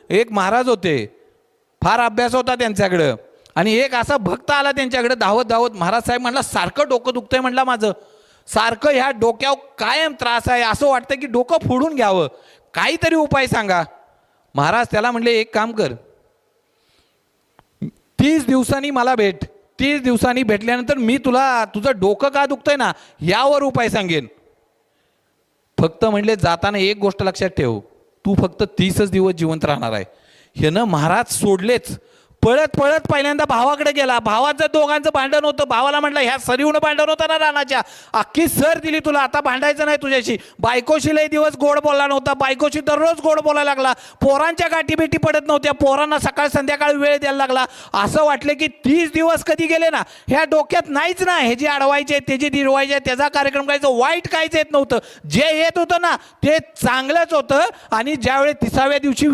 एक महाराज होते, फार अभ्यास होता त्यांच्याकडं, आणि एक असा भक्त आला त्यांच्याकडे धावत धावत. महाराज साहेब म्हणला, सारखं डोकं दुखतंय म्हणला माझं, सारखं ह्या डोक्यावर कायम त्रास आहे, असं वाटतं की डोकं फोडून घ्यावं, काहीतरी उपाय सांगा. महाराज त्याला म्हणले, एक काम कर, 30 दिवसांनी मला भेट, 30 दिवसांनी भेटल्यानंतर मी तुला तुझं डोकं का दुखतंय ना यावर उपाय सांगेन. फक्त म्हणले, जाताना एक गोष्ट लक्षात ठेव, तू फक्त 30च दिवस जिवंत राहणार आहे. ह्यानं महाराज सोडलेच, पळत पळत पहिल्यांदा भावाकडे गेला. भावाचं दोघांचं भांडण होतं. भावाला म्हटलं, ह्या सरीवनं भांडण होतं ना रानाच्या, अख्खी सर दिली तुला, आता भांडायचं नाही तुझ्याशी. बायकोशी लई दिवस गोड बोलला नव्हता, बायकोशी दररोज गोड बोलायला लागला, पोरांच्या गाठी बेटी पडत नव्हत्या, पोरांना सकाळ संध्याकाळ वेळ द्यायला लागला. असं वाटलं की 30 दिवस कधी गेले ना, ह्या डोक्यात नाहीच ना, हे जे अडवायचे त्याचे दिरवायचे, त्याचा कार्यक्रम करायचं, वाईट काहीच येत नव्हतं. जे येत होतं ना ते चांगलंच होतं. आणि ज्यावेळी 30व्या दिवशी